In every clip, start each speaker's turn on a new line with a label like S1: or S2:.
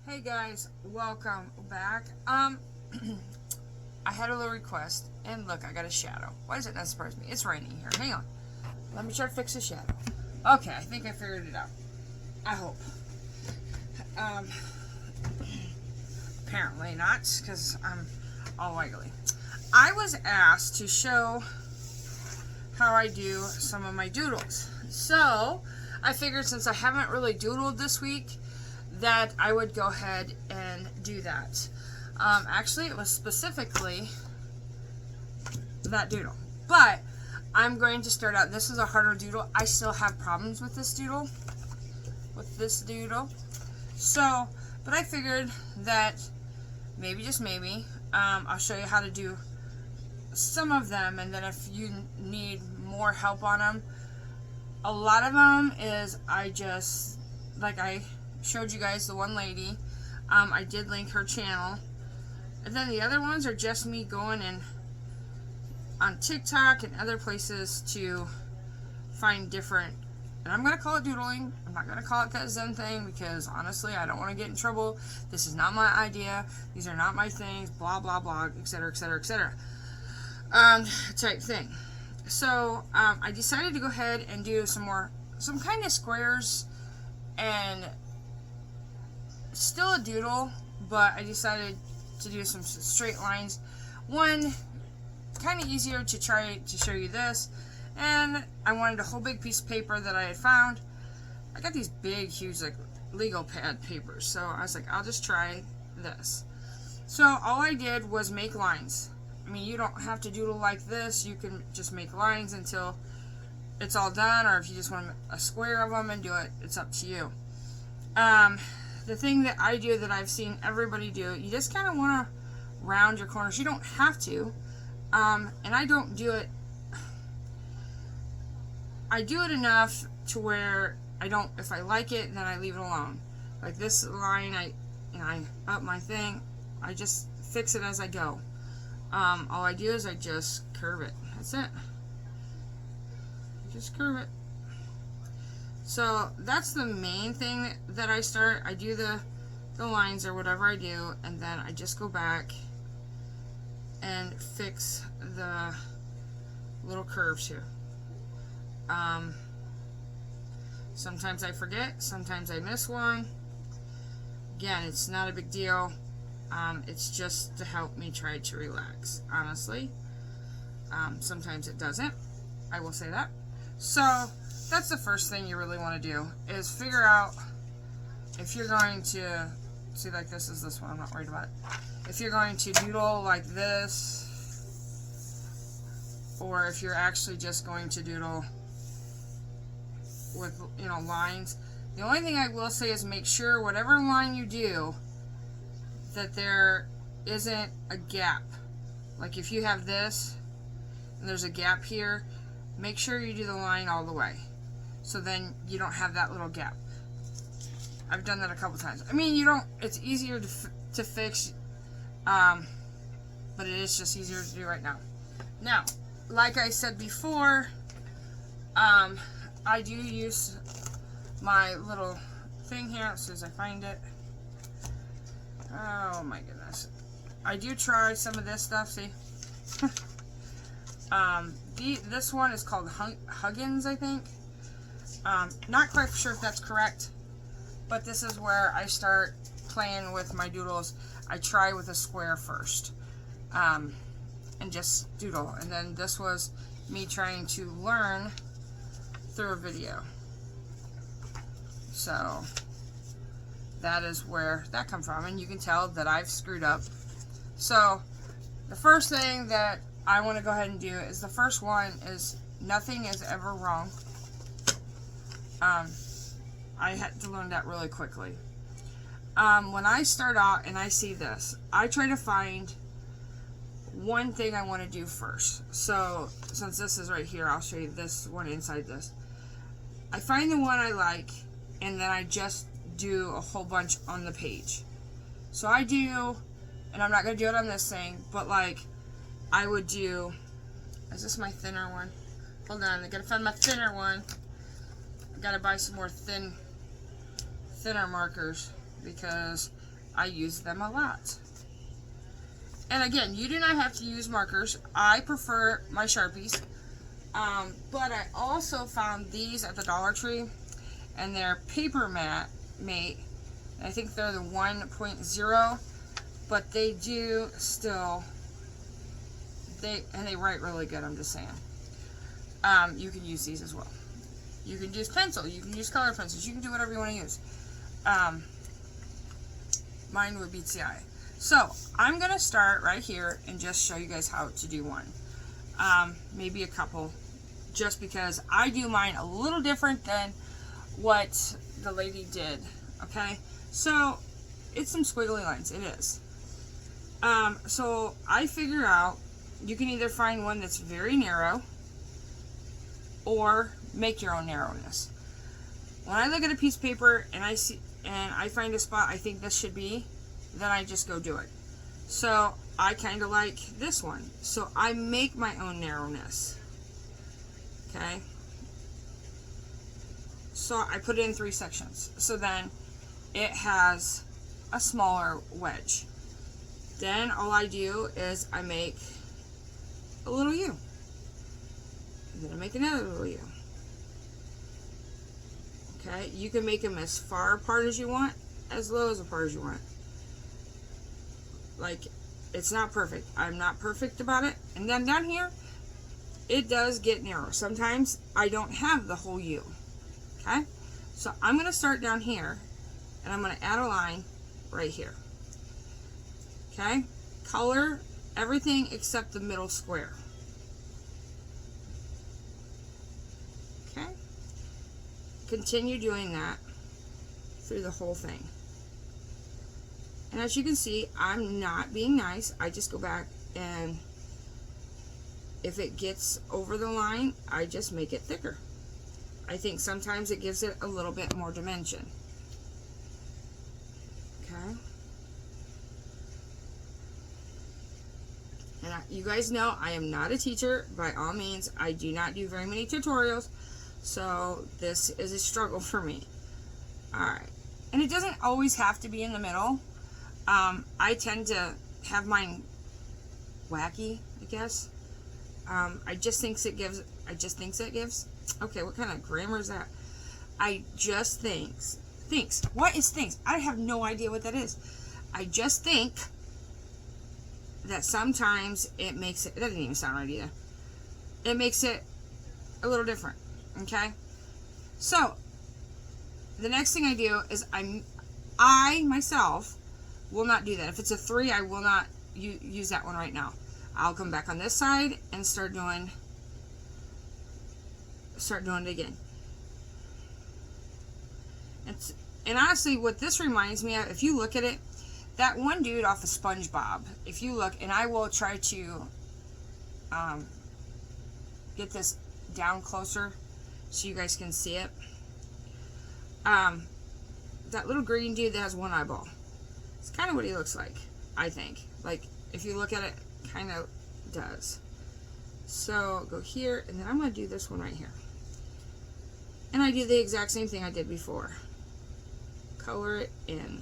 S1: Hey guys, welcome back. I had a little request, and look, I got a shadow. Why does it not surprise me? It's raining here. Hang on. Let me try to fix the shadow. Okay, I think I figured it out. I hope. Apparently not, because I'm all wiggly. I was asked to show how I do some of my doodles. So, I figured since I haven't really doodled this week, that I would go ahead and do that. Actually, it was specifically that doodle. But I'm going to start out. This is a harder doodle. I still have problems with this doodle. So, but I figured that maybe, just maybe, I'll show you how to do some of them. And then if you need more help on them, a lot of them is I showed you guys the one lady. I did link her channel. And then the other ones are just me going in on TikTok and other places to find different, and I'm going to call it doodling. I'm not going to call it that Zen thing because honestly I don't want to get in trouble. This is not my idea. These are not my things. Blah blah blah, etc etc etc. Type thing. So I decided to go ahead and do some kind of squares and still a doodle, but I decided to do some straight lines. One, kind of easier to try to show you this, and I wanted a whole big piece of paper that I had found. I got these big, huge, like, legal pad papers, so I was like, I'll just try this. So all I did was make lines. I mean, you don't have to doodle like this. You can just make lines until it's all done, or if you just want a square of them and do it, it's up to you. The thing that I do that I've seen everybody do, you just kind of want to round your corners. You don't have to. And I don't do it. I do it enough to where I don't, if I like it, then I leave it alone. Like this line, I up my thing, I just fix it as I go. All I do is I just curve it. That's it. Just curve it. So that's the main thing that I start. I do the lines or whatever I do, and then I just go back and fix the little curves here. Sometimes I forget, sometimes I miss one. Again, it's not a big deal. It's just to help me try to relax, honestly. Sometimes it doesn't. I will say that. So that's the first thing you really want to do, is figure out if you're going to, see, like this is this one, I'm not worried about it. If you're going to doodle like this, or if you're actually just going to doodle with, lines. The only thing I will say is make sure whatever line you do, that there isn't a gap. Like if you have this, and there's a gap here, make sure you do the line all the way. So then you don't have that little gap. I've done that a couple times. I mean, it's easier to fix, but it is just easier to do right now. Now, like I said before, I do use my little thing here as soon as I find it. Oh my goodness. I do try some of this stuff, see? This one is called Huggins, I think. Not quite sure if that's correct, but this is where I start playing with my doodles. I try with a square first, and just doodle. And then this was me trying to learn through a video. So that is where that comes from, and you can tell that I've screwed up. So the first thing that I want to go ahead and do is, the first one is nothing is ever wrong. I had to learn that really quickly. When I start out and I see this, I try to find one thing I want to do first. So since this is right here, I'll show you this one inside this. I find the one I like, and then I just do a whole bunch on the page. So I do, and I'm not going to do it on this thing, but like I would do, is this my thinner one? Hold on, I got to find my thinner one. I got to buy some more thinner markers because I use them a lot. And again, you do not have to use markers. I prefer my Sharpies. But I also found these at the Dollar Tree, and they're Paper Mate. I think they're the 1.0, but they do still, they write really good, I'm just saying. You can use these as well. You can use pencil, you can use color pencils, you can do whatever you want to use. Mine would be TI. So, I'm going to start right here and just show you guys how to do one. Maybe a couple, just because I do mine a little different than what the lady did, okay? So, it's some squiggly lines, it is. So, I figure out, you can either find one that's very narrow, or make your own narrowness. When I look at a piece of paper, and I find a spot I think this should be, then I just go do it. So I kind of like this one. So I make my own narrowness. Okay. So I put it in 3 sections. So then it has a smaller wedge. Then all I do is I make a little U. And then I make another little U. Okay. You can make them as far apart as you want, as low as apart as you want. Like, it's not perfect. I'm not perfect about it. And then down here, it does get narrow. Sometimes I don't have the whole U. Okay? So I'm going to start down here, and I'm going to add a line right here. Okay? Color everything except the middle square. Okay? Continue doing that through the whole thing. And as you can see, I'm not being nice. I just go back, and if it gets over the line, I just make it thicker. I think sometimes it gives it a little bit more dimension. Okay. And you guys know I am not a teacher. By all means, I do not do very many tutorials. So this is a struggle for me. Alright. And it doesn't always have to be in the middle. I tend to have mine wacky, I guess. I just thinks it gives, okay, what kind of grammar is that? I just thinks, what is thinks? I have no idea what that is. I just think that sometimes it makes it doesn't even sound right either. It makes it a little different, okay? So, the next thing I do is I myself will not do that. If it's a 3, I will not use that one right now. I'll come back on this side and start doing it again. And honestly, what this reminds me of, if you look at it, that one dude off of SpongeBob, if you look, and I will try to get this down closer so you guys can see it. That little green dude that has one eyeball. It's kind of what he looks like, I think. Like, if you look at it, kind of does. So, go here, and then I'm going to do this one right here. And I do the exact same thing I did before. Color it in.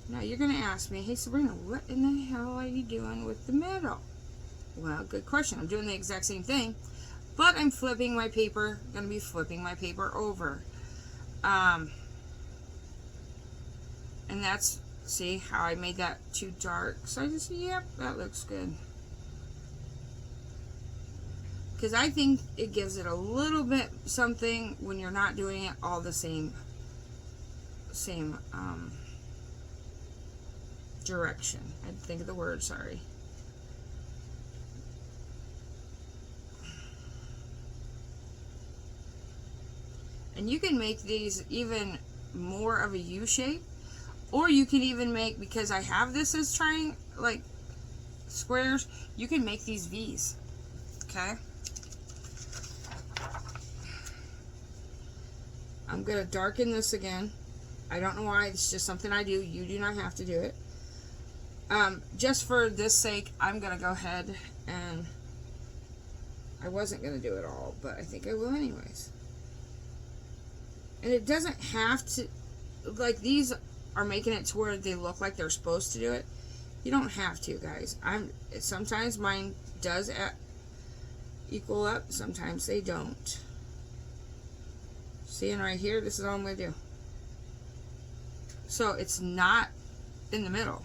S1: Now, you're going to ask me, hey, Sabrina, what in the hell are you doing with the middle? Well, good question. I'm doing the exact same thing, but I'm flipping my paper. I'm going to be flipping my paper over. And that's, see how I made that too dark. So I just, yep, that looks good. Because I think it gives it a little bit something when you're not doing it all the same direction. I had to think of the word, sorry. And you can make these even more of a U shape. Or you can even make, because I have this as trying, like, squares, you can make these V's. Okay? I'm going to darken this again. I don't know why, it's just something I do. You do not have to do it. Just for this sake, I'm going to go ahead and, I wasn't going to do it all, but I think I will anyways. And it doesn't have to, like these are making it to where they look like they're supposed to do it. You don't have to, guys. Sometimes mine does equal up, sometimes they don't. Seeing right here, this is all I'm going to do. So it's not in the middle.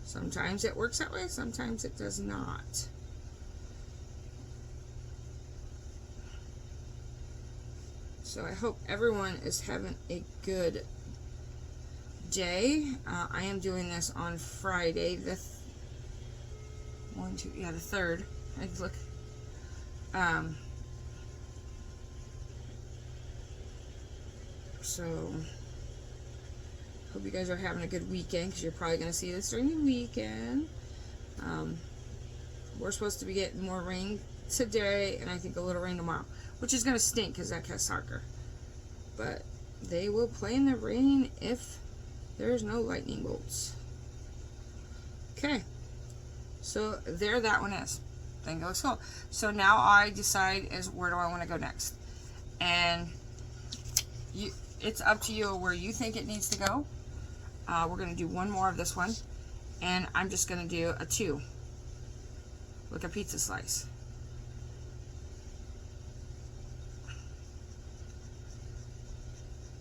S1: Sometimes it works that way, sometimes it does not. So I hope everyone is having a good day. I am doing this on Friday, the 3rd. I look. So hope you guys are having a good weekend, because you're probably going to see this during the weekend. We're supposed to be getting more rain today, and I think a little rain tomorrow, which is going to stink because Zach has soccer. But they will play in the rain if there's no lightning bolts. Okay, so there that one is. Then it looks cool. So now I decide is where do I want to go next, and it's up to you where you think it needs to go. We're going to do one more of this one, and I'm just going to do a 2, like a pizza slice.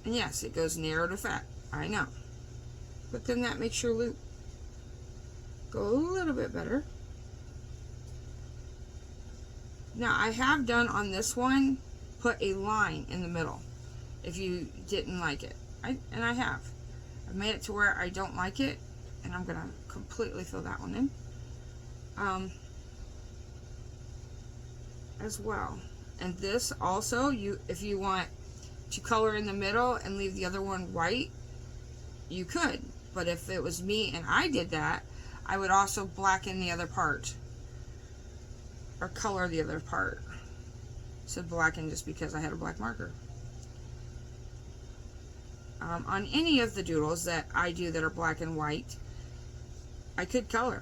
S1: And yes, it goes narrow to fat, I know, but then that makes your loop go a little bit better. Now I have done on this one, put a line in the middle if you didn't like it. I've made it to where I don't like it, and I'm gonna completely fill that one in as well. And this also, if you want to color in the middle and leave the other one white, you could. But if it was me and I did that, I would also blacken the other part, or color the other part. I said blacken just because I had a black marker. On any of the doodles that I do that are black and white, I could color.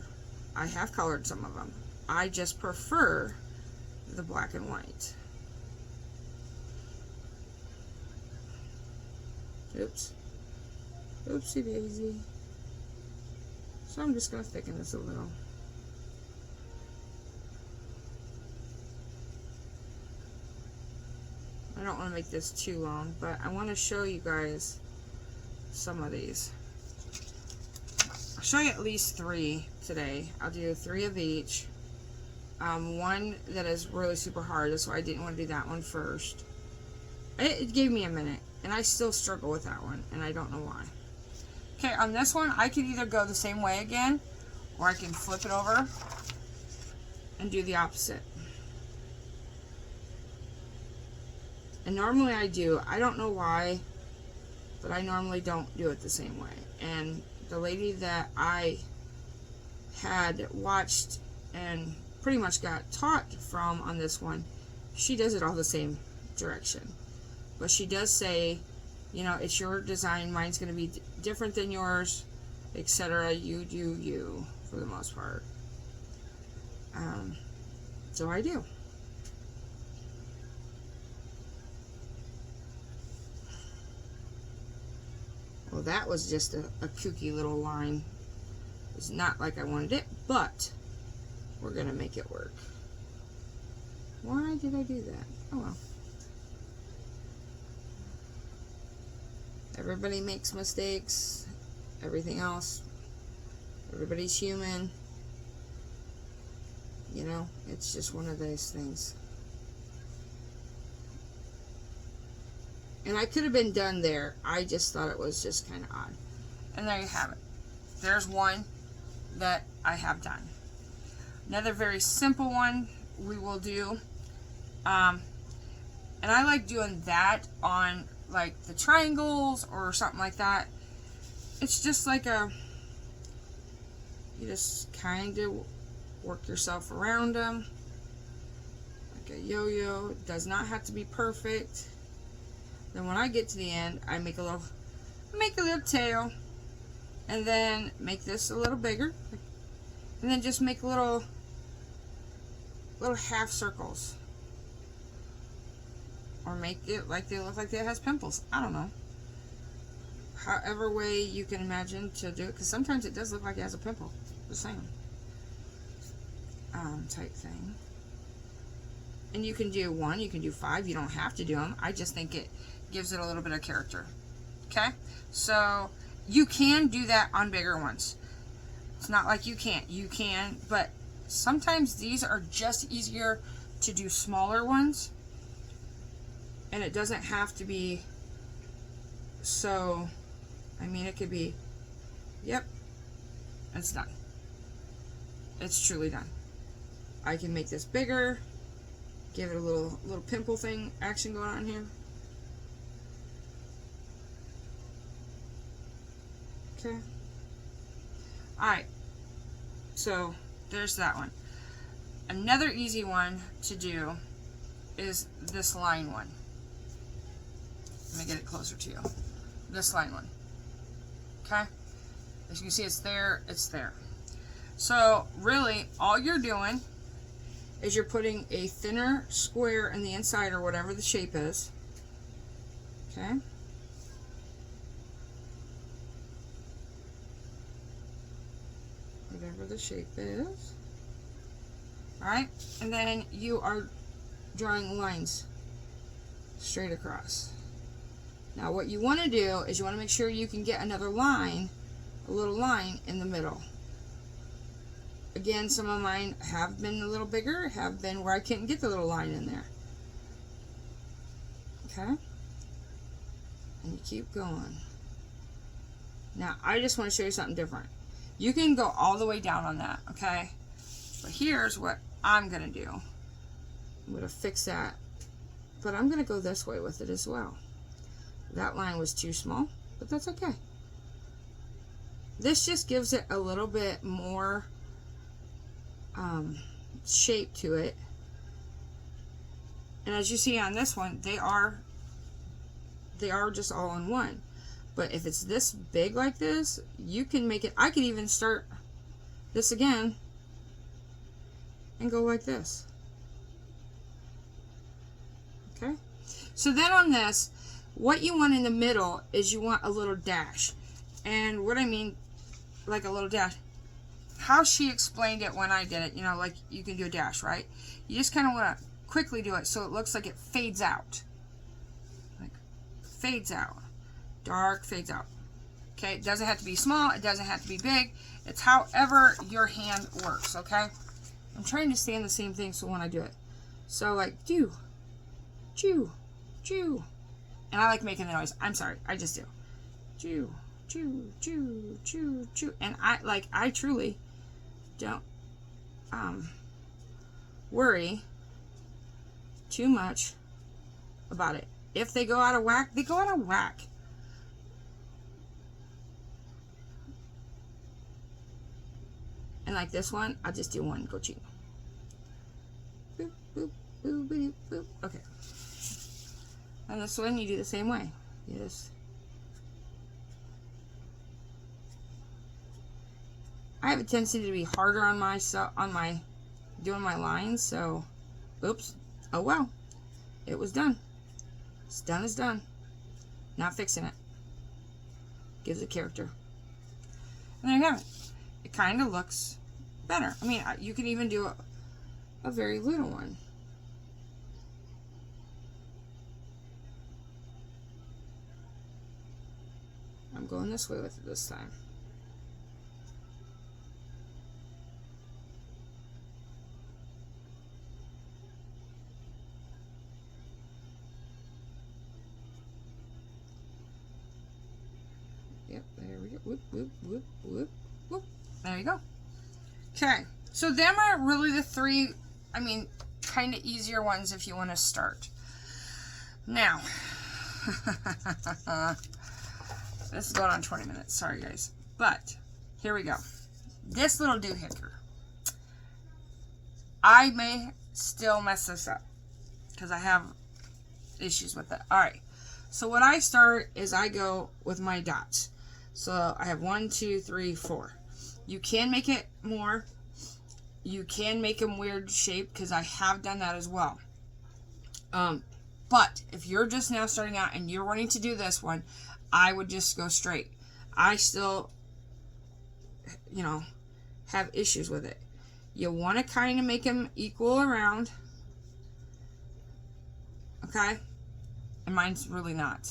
S1: I have colored some of them. I just prefer the black and white. Oops. Oopsie daisy. So I'm just going to thicken this a little. I don't want to make this too long, but I want to show you guys some of these. I'll show you at least 3 today. I'll do 3 of each. One that is really super hard, that's why I didn't want to do that one first. It gave me a minute, and I still struggle with that one, and I don't know why. Okay, on this one, I could either go the same way again, or I can flip it over and do the opposite. And normally I do. I don't know why, but I normally don't do it the same way. And the lady that I had watched and pretty much got taught from on this one, she does it all the same direction. But she does say, you know, it's your design, mine's going to be different than yours, etc. You do you, for the most part. So I do. Well, that was just a kooky little line. It's not like I wanted it, but we're going to make it work. Why did I do that? Oh well. Everybody makes mistakes. Everything else. Everybody's human. You know, it's just one of those things. And I could have been done there. I just thought it was just kind of odd. And there you have it. There's one that I have done. Another very simple one we will do. And I like doing that on like the triangles or something like that. It's just like you just kind of work yourself around them. Like a yo-yo. It does not have to be perfect. Then when I get to the end, I make a little tail, and then make this a little bigger, and then just make little half circles, or make it like they look like it has pimples. I don't know. however way you can imagine to do it, because sometimes it does look like it has a pimple. The same type thing. And you can do 1, you can do 5. You don't have to do them. I just think it gives it a little bit of character. Okay, so you can do that on bigger ones. It's not like you can't. You can, but sometimes these are just easier to do smaller ones, and it doesn't have to be so. I mean, it could be, yep, it's done. It's truly done. I can make this bigger, give it a little pimple thing action going on here. Okay. Alright. So, there's that one. Another easy one to do is this line one. Let me get it closer to you. This line one. Okay? As you can see, it's there, it's there. So, really, all you're doing is you're putting a thinner square in the inside, or whatever the shape is. Okay? Whatever the shape is. Alright? And then you are drawing lines straight across. Now what you want to do is you want to make sure you can get another line, a little line in the middle. Again, some of mine have been a little bigger, have been where I couldn't get the little line in there. Okay? And you keep going. Now, I just want to show you something different. You can go all the way down on that, okay? But here's what I'm going to do. I'm going to fix that. But I'm going to go this way with it as well. That line was too small, but that's okay. This just gives it a little bit more shape to it. And as you see on this one, they are just all in one. But if it's this big like this, you can make it, I could even start this again and go like this. Okay? So then on this, what you want in the middle is you want a little dash. And what I mean, like a little dash, how she explained it when I did it, you know, like you can do a dash, right? You just kind of want to quickly do it so it looks like it fades out. Like, fades out. Dark, fades out. Okay, it doesn't have to be small, it doesn't have to be big. It's however your hand works, okay? I'm trying to stay in the same thing so when I do it. So like, chew, chew, chew. And I like making the noise. I'm sorry, I just do. Chew, chew, chew, chew, chew. And I truly don't worry too much about it. If they go out of whack, they go out of whack. And like this one, I'll just do one, go chew. Boop, boop, boop, boop, boop. Okay. And this one, you do the same way. You just... I have a tendency to be harder on my doing my lines, so oops. Oh well. It was done. It's done is done. Not fixing it. Gives it character. And there you have it. It kind of looks better. I mean, you can even do a very little one. I'm going this way with it this time. Yep, there we go. Whoop, whoop, whoop, whoop, whoop. There you go. Okay, so them are really the three, I mean, kind of easier ones if you want to start. Now, this is going on 20 minutes. Sorry, guys. But, here we go. This little doohickey. I may still mess this up because I have issues with it. Alright, so what I start is I go with my dots. So, I have 1, 2, 3, 4. You can make it more. You can make them weird shape because I have done that as well. But if you're just now starting out and you're wanting to do this one, I would just go straight. I still, you know, have issues with it. You want to kind of make them equal around. Okay? And mine's really not.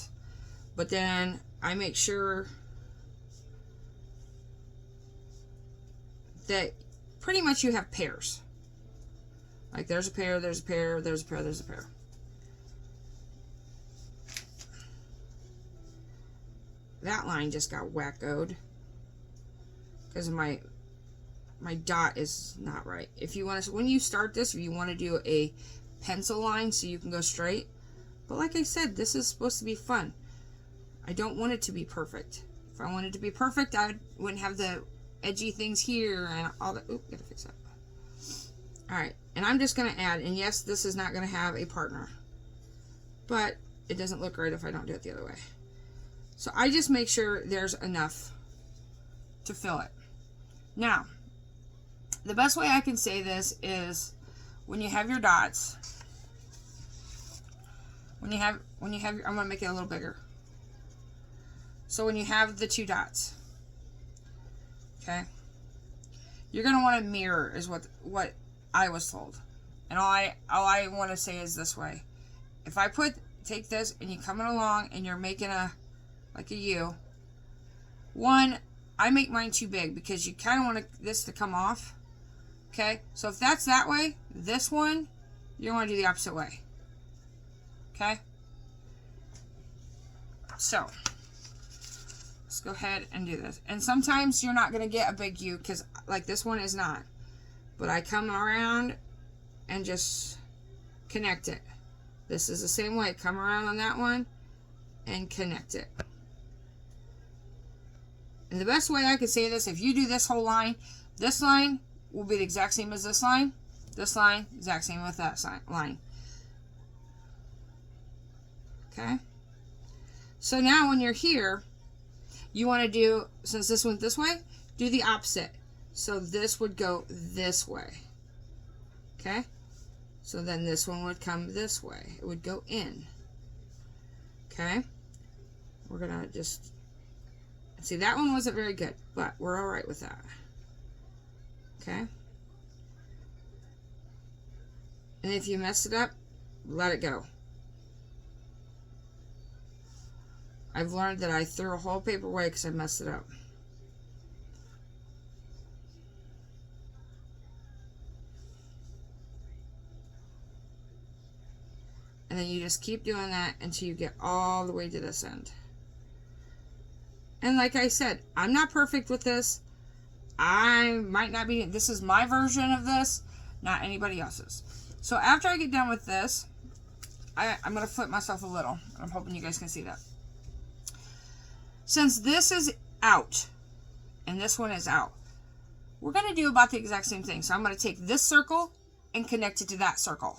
S1: But then I make sure that pretty much you have pairs. Like there's a pair, there's a pair, there's a pair, there's a pair. That line just got wackoed because my dot is not right. If you want to, when you start this, if you want to do a pencil line so you can go straight, but like I said, this is supposed to be fun. I don't want it to be perfect. If I wanted it to be perfect, I wouldn't have the edgy things here and all that. Oop, gotta fix that. Alright, and I'm just going to add, and yes, this is not going to have a partner, but it doesn't look right if I don't do it the other way. So I just make sure there's enough to fill it. Now, the best way I can say this is when you have your dots, I'm going to make it a little bigger. So when you have the two dots, okay, you're going to want to mirror is what I was told. And all I want to say is this way. If I take this and you're coming along and you're making like a U, one, I make mine too big because you kind of want this to come off. Okay, so if that's that way, this one, you want to do the opposite way. Okay? So, let's go ahead and do this. And sometimes you're not going to get a big U because, like, this one is not. But I come around and just connect it. This is the same way. Come around on that one and connect it. And the best way I can say this, if you do this whole line, this line will be the exact same as this line, exact same with that line. Okay? So now when you're here, you want to do, since this went this way, do the opposite. So this would go this way. Okay? So then this one would come this way. It would go in. Okay? We're going to just, see, that one wasn't very good, but we're all right with that. Okay? And if you mess it up, let it go. I've learned that I threw a whole paper away because I messed it up. And then you just keep doing that until you get all the way to this end. And like I said, I'm not perfect with this. I might not be, this is my version of this, not anybody else's. So after I get done with this, I'm going to flip myself a little. I'm hoping you guys can see that. Since this is out, and this one is out, we're going to do about the exact same thing. So I'm going to take this circle and connect it to that circle.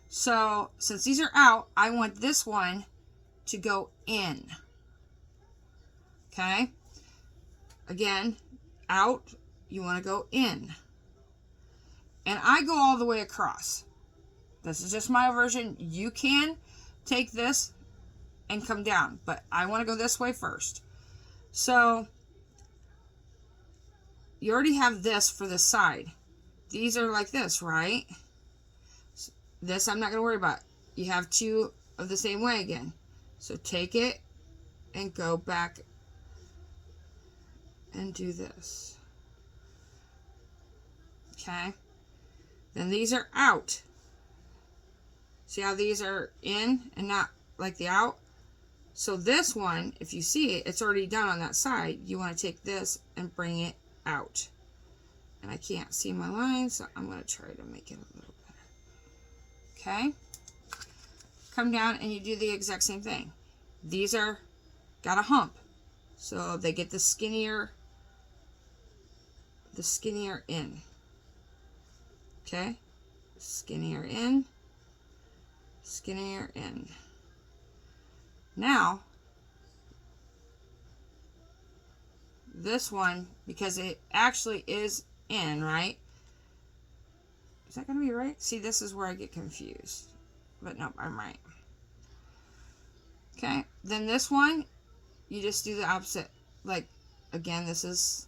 S1: So since these are out, I want this one to go in. Okay? Again, out, you want to go in. And I go all the way across. This is just my version. You can take this and come down, but I want to go this way first. So you already have this for the side. These are like this, right? This I'm not going to worry about. You have two of the same way again. So take it and go back and do this. Okay? Then these are out. See how these are in and not like the out? So this one, if you see it, it's already done on that side. You want to take this and bring it out. And I can't see my line, so I'm going to try to make it a little better. Okay? Come down and you do the exact same thing. These are got a hump. So they get the skinnier in. Okay? Skinnier in. Skinnier in. Now, this one, because it actually is in, right? Is that going to be right? See, this is where I get confused. But no, I'm right. Okay, then this one, you just do the opposite. Like, again, this is,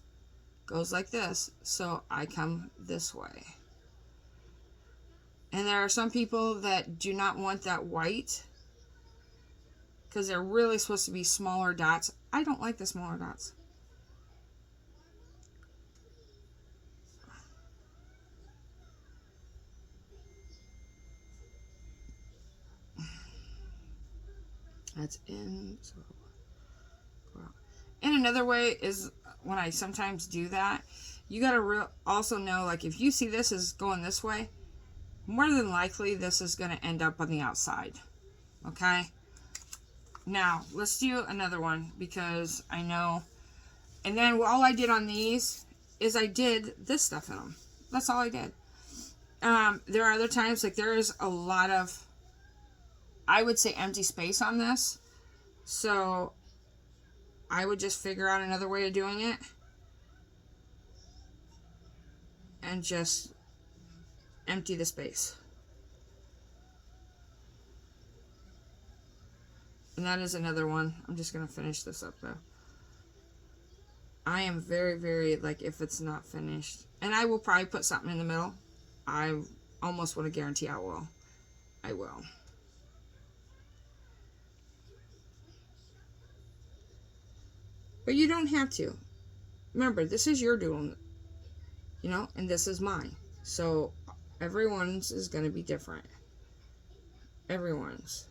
S1: goes like this. So I come this way. And there are some people that do not want that white because they're really supposed to be smaller dots. I don't like the smaller dots. That's in. So go out. And another way is when I sometimes do that, you got to also know, like, if you see this is going this way, more than likely this is going to end up on the outside. Okay? Now, let's do another one because I know. And then all I did on these is I did this stuff in them. That's all I did. There are other times, like, there is a lot of, I would say, empty space on this. So I would just figure out another way of doing it. And just empty the space. And that is another one. I'm just going to finish this up, though. I am very, very, like, if it's not finished. And I will probably put something in the middle. I almost want to guarantee I will. I will. But you don't have to. Remember, this is your doodle, you know, and this is mine. So everyone's is going to be different. Everyone's.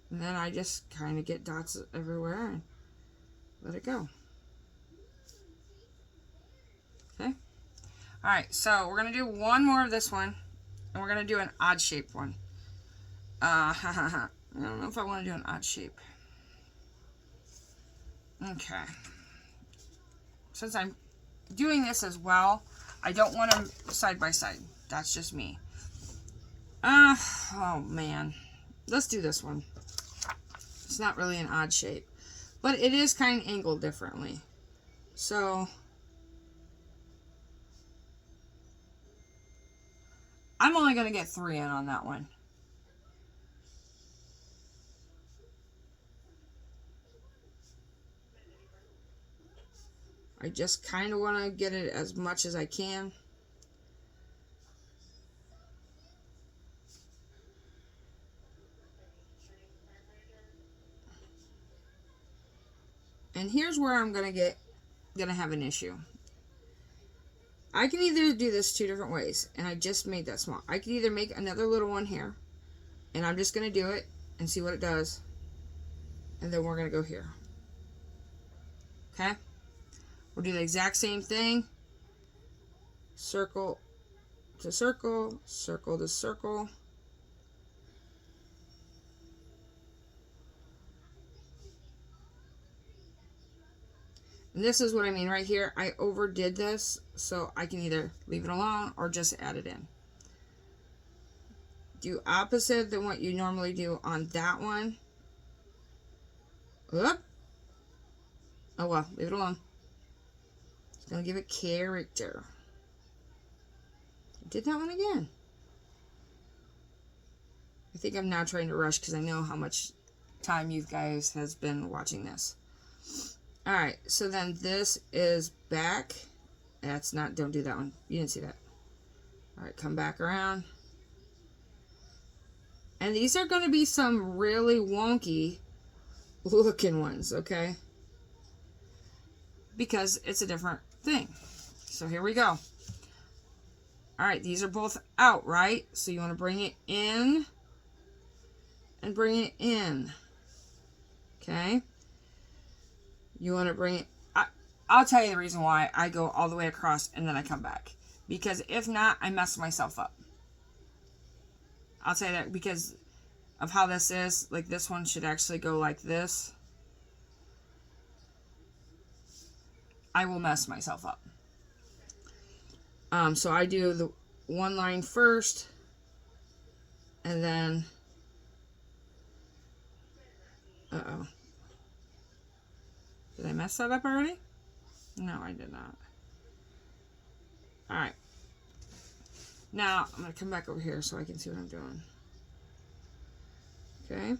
S1: And then I just kind of get dots everywhere and let it go. Okay. All right, so we're going to do one more of this one, and we're going to do an odd shaped one. I don't know if I want to do an odd shape. Okay. Since I'm doing this as well, I don't want them side by side. That's just me. Oh man. Let's do this one. It's not really an odd shape, but it is kind of angled differently. So I'm only going to get 3 in on that one. I just kind of want to get it as much as I can. And here's where I'm gonna have an issue. I can either do this 2 different ways, and I just made that small. I can either make another little one here, and I'm just gonna do it and see what it does, and then we're gonna go here. Okay? We'll do the exact same thing. Circle to circle, circle to circle. And this is what I mean right here. I overdid this, so I can either leave it alone or just add it in. Do opposite than what you normally do on that one. Oop. Oh well, leave it alone. It's going to give it character. I did that one again. I think I'm now trying to rush because I know how much time you guys has been watching this. Alright, so then this is back. That's not, don't do that one. You didn't see that. Alright, come back around. And these are going to be some really wonky looking ones, okay? Because it's a different thing. So here we go. Alright, these are both out, right? So you want to bring it in and bring it in. Okay? You want to bring it... I'll tell you the reason why I go all the way across and then I come back. Because if not, I mess myself up. I'll tell you that because of how this is. Like, this one should actually go like this. I will mess myself up. So I do the one line first. And then... Uh-oh. Did I mess that up already? No, I did not. Alright. Now, I'm going to come back over here so I can see what I'm doing. Okay.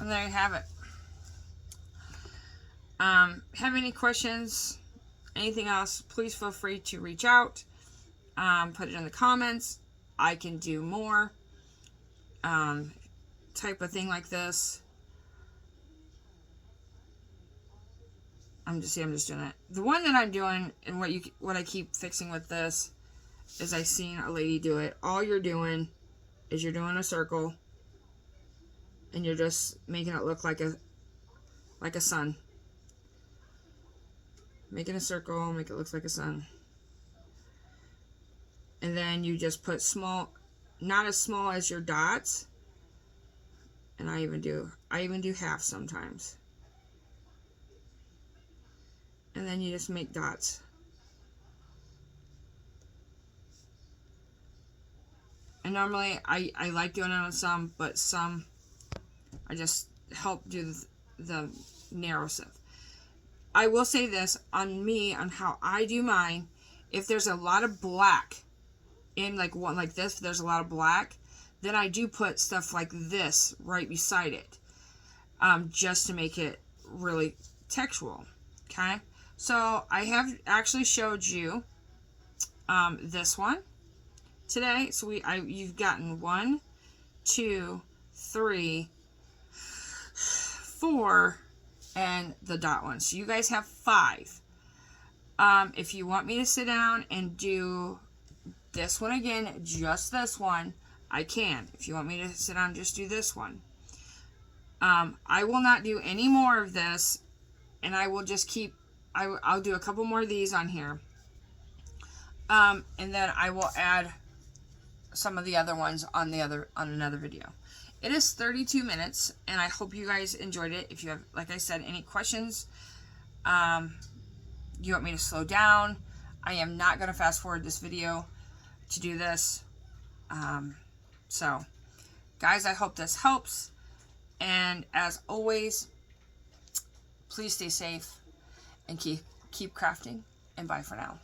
S1: And there you have it. Have any questions, anything else, please feel free to reach out. Put it in the comments. I can do more type of thing like this. I'm just doing it. The one that I'm doing, and what I keep fixing with this is I seen a lady do it. All you're doing is you're doing a circle, and you're just making it look like a sun. Making a circle, make it look like a sun. And then you just put small, not as small as your dots. And I even do half sometimes. And then you just make dots. And normally I like doing it on some, but some I just help do the narrow stuff. I will say this on me, on how I do mine. If there's a lot of black in like one like this, there's a lot of black, then I do put stuff like this right beside it, just to make it really textual. Okay, so I have actually showed you this one today. So you've gotten 1, 2, 3, 4, and the dot one. So you guys have 5. If you want me to sit down and do this one again, just this one, I can. If you want me to sit down and just do this one, I will not do any more of this, and I will just keep. I'll do a couple more of these on here, and then I will add some of the other ones on another video. It is 32 minutes, and I hope you guys enjoyed it. If you have, like I said, any questions, you want me to slow down, I am not going to fast forward this video to do this. So, guys, I hope this helps. And as always, please stay safe and keep crafting. And bye for now.